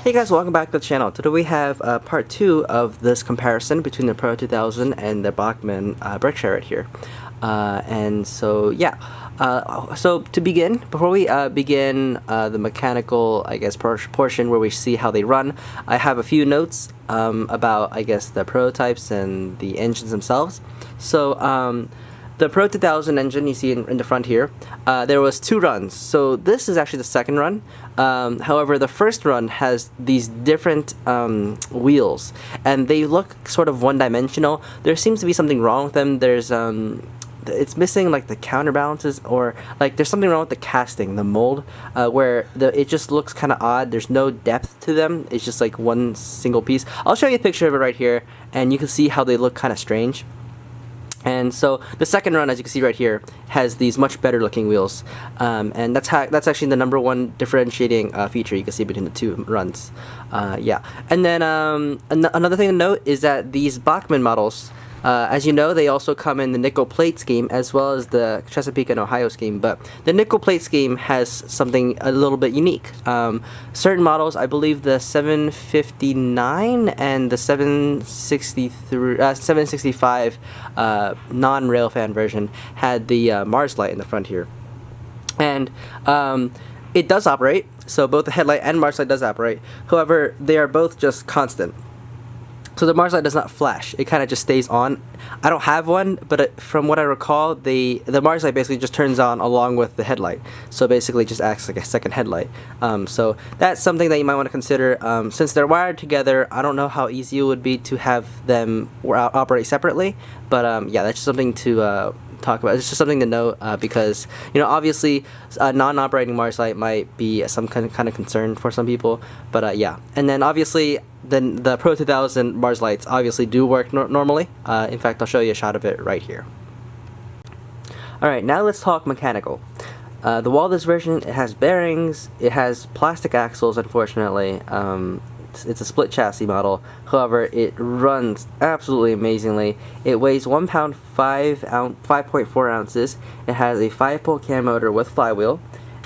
Hey guys, welcome back to the channel. Today we have part 2 of this comparison between the Pro 2000 and the Bachmann Berkshire right here. So to begin, before we begin the mechanical, I guess, portion where we see how they run, I have a few notes about, I guess, the prototypes and the engines themselves. So, the Pro 2000 engine you see in the front here, there was 2 runs. So this is actually the second run. However, the first run has these different wheels, and they look sort of one-dimensional. There seems to be something wrong with them. There's it's missing like the counterbalances, or like there's something wrong with the casting, the mold, where it just looks kind of odd. There's no depth to them. It's just like one single piece. I'll show you a picture of it right here, and you can see how they look kind of strange. And so the second run, as you can see right here, has these much better looking wheels, and that's actually the #1 differentiating feature you can see between the 2 runs. Yeah, and then another thing to note is that these Bachmann models, as you know, they also come in the nickel plate scheme as well as the Chesapeake and Ohio scheme, but the nickel plate scheme has something a little bit unique. Certain models, I believe the 759 and the 765 non-railfan version had the Mars light in the front here. And it does operate, so both the headlight and Mars light does operate. However, they are both just constant. So the Mars light does not flash. It kind of just stays on. I don't have one, but from what I recall, the Mars light basically just turns on along with the headlight. So basically it just acts like a second headlight. So that's something that you might want to consider. Since they're wired together, I don't know how easy it would be to have them operate separately. But yeah, that's just something to talk about. It's just something to note, because, you know, obviously non-operating Mars light might be some kind of concern for some people, but yeah. And then obviously then the Pro 2000 Mars lights obviously do work normally. In fact, I'll show you a shot of it right here. Alright, now let's talk mechanical. The Walrus version, it has bearings, it has plastic axles, unfortunately. It's a split chassis model. However, it runs absolutely amazingly. It weighs 1 pound 5.4 ounces. It has a 5-pole cam motor with flywheel,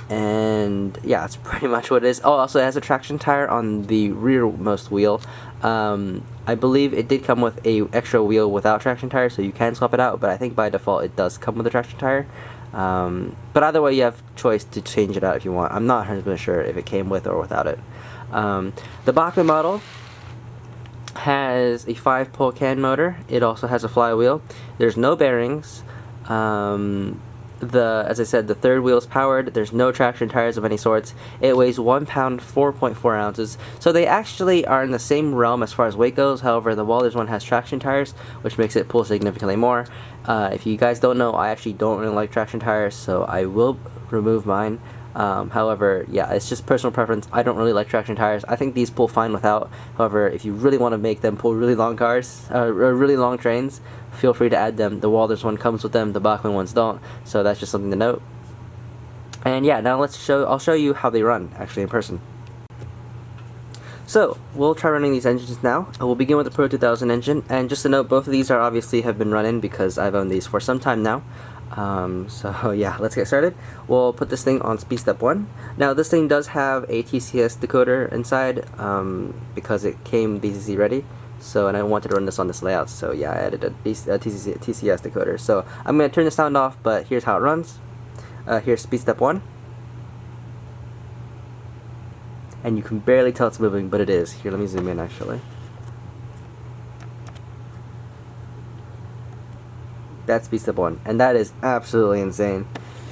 and yeah, that's pretty much what it is. Oh, also it has a traction tire on the rearmost wheel. I believe it did come with a extra wheel without traction tire, so you can swap it out, but I think by default it does come with a traction tire. But either way, you have choice to change it out if you want. I'm not 100% sure if it came with or without it. The Bachmann model has a 5-pole can motor. It also has a flywheel. There's no bearings. As I said, the third wheel is powered. There's no traction tires of any sorts. It weighs 1 pound 4.4 ounces. So they actually are in the same realm as far as weight goes. However, the Walrus one has traction tires, which makes it pull significantly more. If you guys don't know, I actually don't really like traction tires, so I will remove mine. However, yeah, it's just personal preference. I don't really like traction tires. I think these pull fine without. However, if you really want to make them pull really long cars, or really long trains, feel free to add them. The Walrus one comes with them, the Bachmann ones don't, so that's just something to note. And yeah, now I'll show you how they run, actually, in person. So, we'll try running these engines now. We'll begin with the Pro 2000 engine, and just to note, both of these have been running because I've owned these for some time now. So yeah, let's get started. We'll put this thing on speed step 1. Now this thing does have a TCS decoder inside, because it came BCC ready. So, and I wanted to run this on this layout, so yeah, I added a TCS decoder. So I'm going to turn the sound off, but here's how it runs. Here's speed step 1. And you can barely tell it's moving, but it is. Here, let me zoom in actually. That's speed step 1, and that is absolutely insane.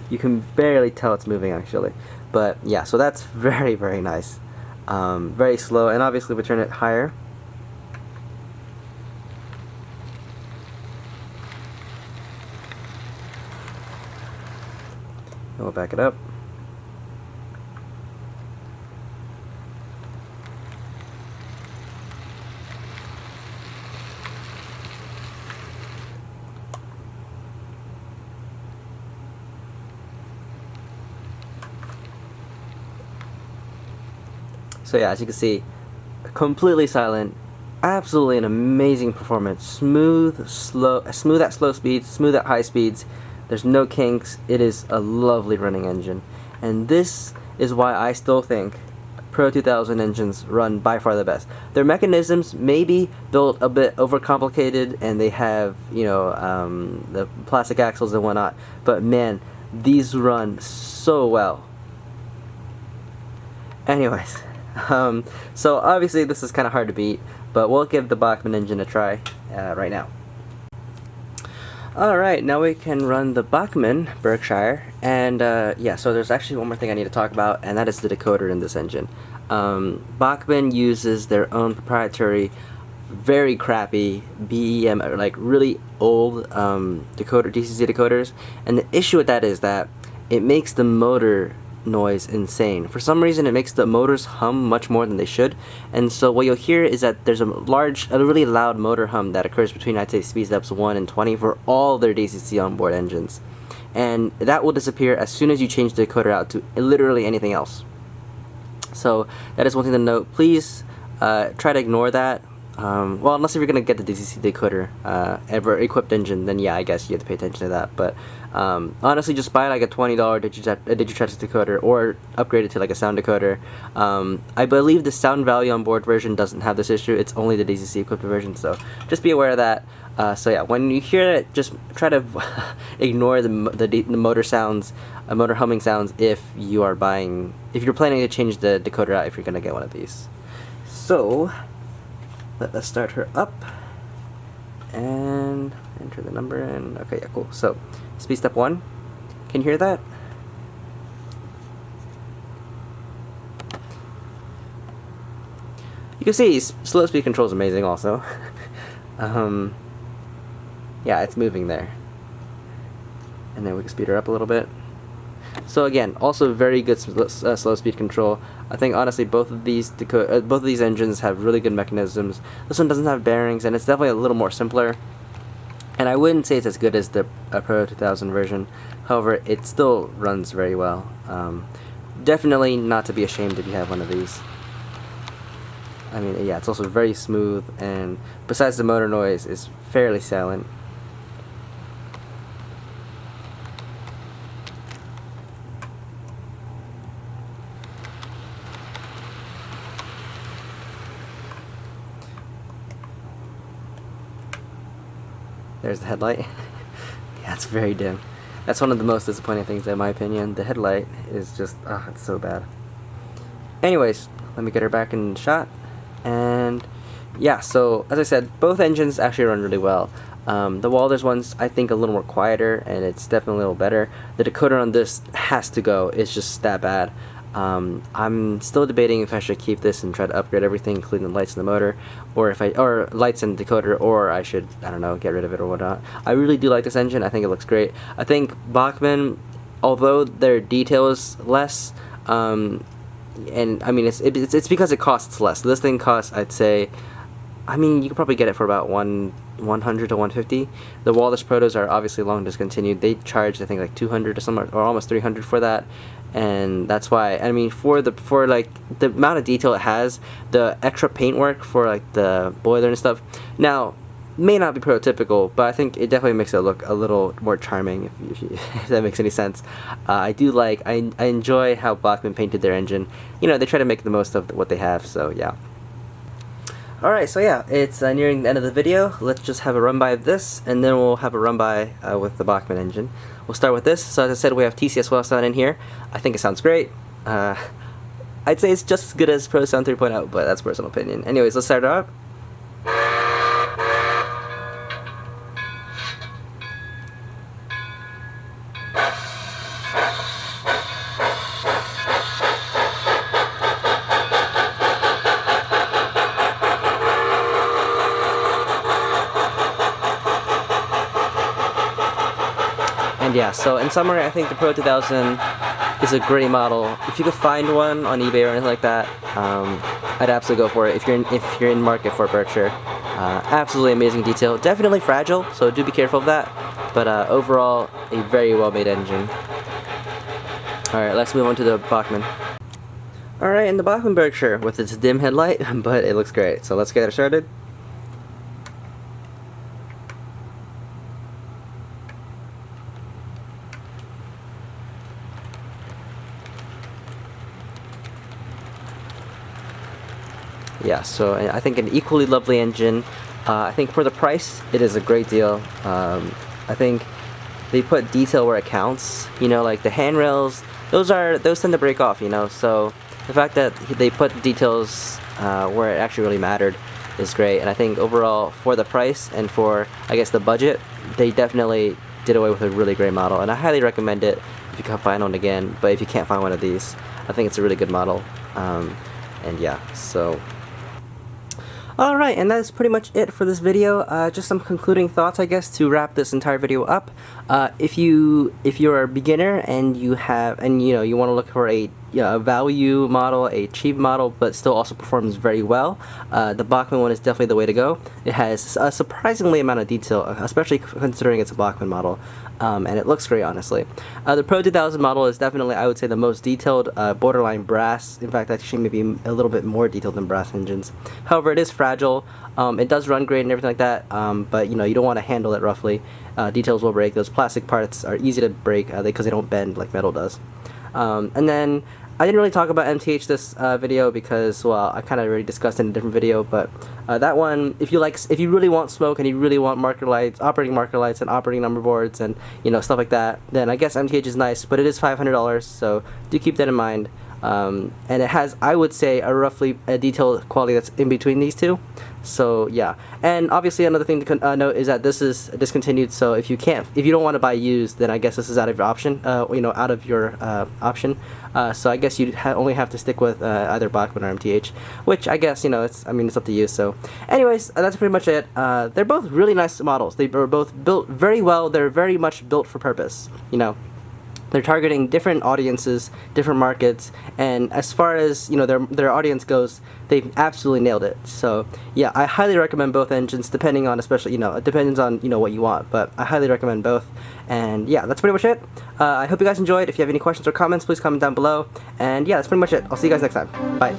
You can barely tell it's moving actually, but yeah, so that's very, very nice. Very slow, and obviously we turn it higher. And we'll back it up. So yeah, as you can see, completely silent, absolutely an amazing performance. Smooth at slow speeds, smooth at high speeds. There's no kinks. It is a lovely running engine. And this is why I still think Pro 2000 engines run by far the best. Their mechanisms may be built a bit overcomplicated, and they have, you know, the plastic axles and whatnot, but man, these run so well. Anyways, so obviously this is kind of hard to beat, but we'll give the Bachmann engine a try right now. Alright, now we can run the Bachmann Berkshire, and yeah, so there's actually one more thing I need to talk about, and that is the decoder in this engine. Bachmann uses their own proprietary, very crappy BEM, like really old decoder, DCC decoders, and the issue with that is that it makes the motor noise insane. For some reason, it makes the motors hum much more than they should, and so what you'll hear is that there's a really loud motor hum that occurs between, I'd say, speed steps 1 and 20 for all their DCC onboard engines, and that will disappear as soon as you change the decoder out to literally anything else. So that is one thing to note. Please try to ignore that. Well, unless if you're gonna get the DCC decoder ever equipped engine, then yeah, I guess you have to pay attention to that. But honestly, just buy like a $20 Digitrax decoder, or upgrade it to like a sound decoder. I believe the sound value on board version doesn't have this issue. It's only the DCC equipped version, so just be aware of that. So yeah, when you hear it, just try to ignore the motor sounds, motor humming sounds if you're planning to change the decoder out if you're gonna get one of these. So let us start her up and enter the number in. Okay, yeah, cool. So speed step 1, can you hear that? You can see slow speed control is amazing also. Yeah, it's moving there. And then we can speed her up a little bit. So again, also very good slow speed control. I think honestly both of these engines have really good mechanisms. This one doesn't have bearings, and it's definitely a little more simpler. And I wouldn't say it's as good as the Pro 2000 version. However, it still runs very well. Definitely not to be ashamed if you have one of these. I mean, yeah, it's also very smooth, and besides the motor noise, is fairly silent. There's the headlight. Yeah, it's very dim. That's one of the most disappointing things in my opinion. The headlight is just, it's so bad. Anyways, let me get her back in shot. And yeah, so as I said, both engines actually run really well. The Walthers one's, I think, a little more quieter, and it's definitely a little better. The decoder on this has to go. It's just that bad. I'm still debating if I should keep this and try to upgrade everything, including the lights and the motor, or lights and decoder, or I should, I don't know, get rid of it or whatnot. I really do like this engine. I think it looks great. I think Bachmann, although their detail is less, and I mean it's because it costs less. So this thing costs, I'd say, I mean, you could probably get it for about 100 to 150. The Walthers Protos are obviously long discontinued. They charged, I think, like 200 or something, or almost 300 for that. And that's why, I mean, for like the amount of detail it has, the extra paintwork for like the boiler and stuff, now may not be prototypical, but I think it definitely makes it look a little more charming, if that makes any sense. I enjoy how Bachmann painted their engine. You know, they try to make the most of what they have, so yeah. Alright, so yeah, it's nearing the end of the video. Let's just have a run-by of this, and then we'll have a run-by with the Bachmann engine. We'll start with this. So as I said, we have TCS well sound in here. I think it sounds great. I'd say it's just as good as Pro Sound 3.0, but that's personal opinion. Anyways, let's start it up. And yeah, so in summary, I think the Pro 2000 is a great model. If you could find one on eBay or anything like that, I'd absolutely go for it. If you're in market for Berkshire, absolutely amazing detail. Definitely fragile, so do be careful of that. But overall, a very well-made engine. All right, let's move on to the Bachmann. All right, and the Bachmann Berkshire with its dim headlight, but it looks great. So let's get it started. yeah, so I think an equally lovely engine. I think for the price, it is a great deal. I think they put detail where it counts. You know, like the handrails, those tend to break off. You know, so the fact that they put details where it actually really mattered is great. And I think overall, for the price and for, I guess, the budget, they definitely did away with a really great model. And I highly recommend it if you can find one again. But if you can't find one of these, I think it's a really good model. And yeah, so alright, and that's pretty much it for this video. Just some concluding thoughts, I guess, to wrap this entire video up. If you're a beginner and you want to look for a value model, a cheap model, but still also performs very well, the Bachmann one is definitely the way to go. It has a surprisingly amount of detail, especially considering it's a Bachmann model, and it looks great, honestly. The Pro 2000 model is definitely, I would say, the most detailed, borderline brass. In fact, actually maybe a little bit more detailed than brass engines. However, it is fragile. It does run great and everything like that, but you don't want to handle it roughly. Details will break. Those plastic parts are easy to break because they don't bend like metal does. And then I didn't really talk about MTH this video because, well, I kind of already discussed it in a different video, but that one, if you really want smoke and you really want marker lights, operating marker lights and operating number boards and stuff like that, then I guess MTH is nice, but it is $500, so do keep that in mind. And it has, I would say, a detailed quality that's in between these two. So yeah, and obviously another thing to note is that this is discontinued. So if you don't want to buy used, then I guess this is out of your option. Out of your option. So I guess you only have to stick with either Bachmann or MTH, which I guess it's up to you. So, anyways, that's pretty much it. They're both really nice models. They were both built very well. They're very much built for purpose. They're targeting different audiences, different markets, and as far as their audience goes, they've absolutely nailed it. So yeah, I highly recommend both engines, depending on, especially it depends on what you want, but I highly recommend both. And yeah, that's pretty much it. I hope you guys enjoyed. If you have any questions or comments, please comment down below. And yeah, that's pretty much it. I'll see you guys next time. Bye.